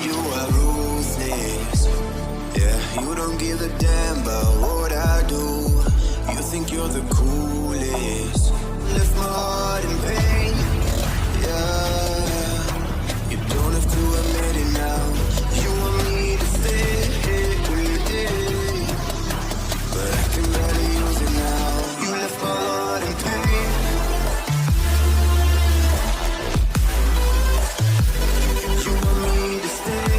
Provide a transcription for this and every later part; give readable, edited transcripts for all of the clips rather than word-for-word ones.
You are ruthless. Yeah, you don't give a damn about what I do. You think you're the coolest. Left my heart in pain. Yeah, you don't have to admit it now. You want me to stay, but I can barely use it now. You left my heart in pain. You want me to stay,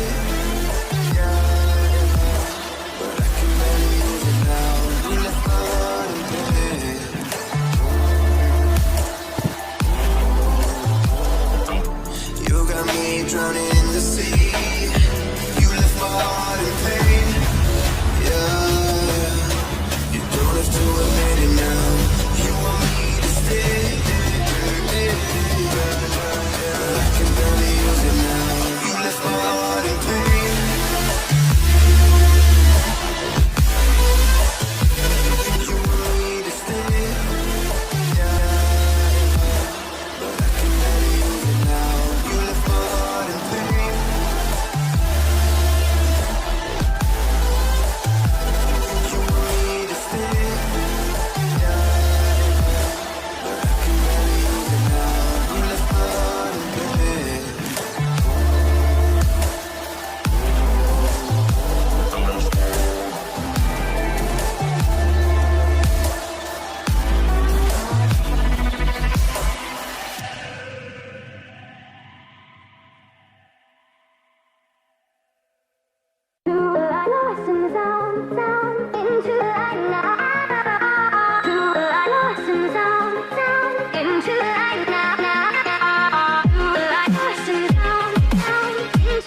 but I can barely use it now. You left my heart in pain. You got me drowning in the sea. You left my heart in pain. Yeah, you don't have to admit it now. You want me to stay, but I can barely use it now. You left my heart in pain. You want me to stay, but I can barely use it now. You left my heart in pain. You want me to stay, but I can barely use it now. You left my heart in pain. Lost in the sound.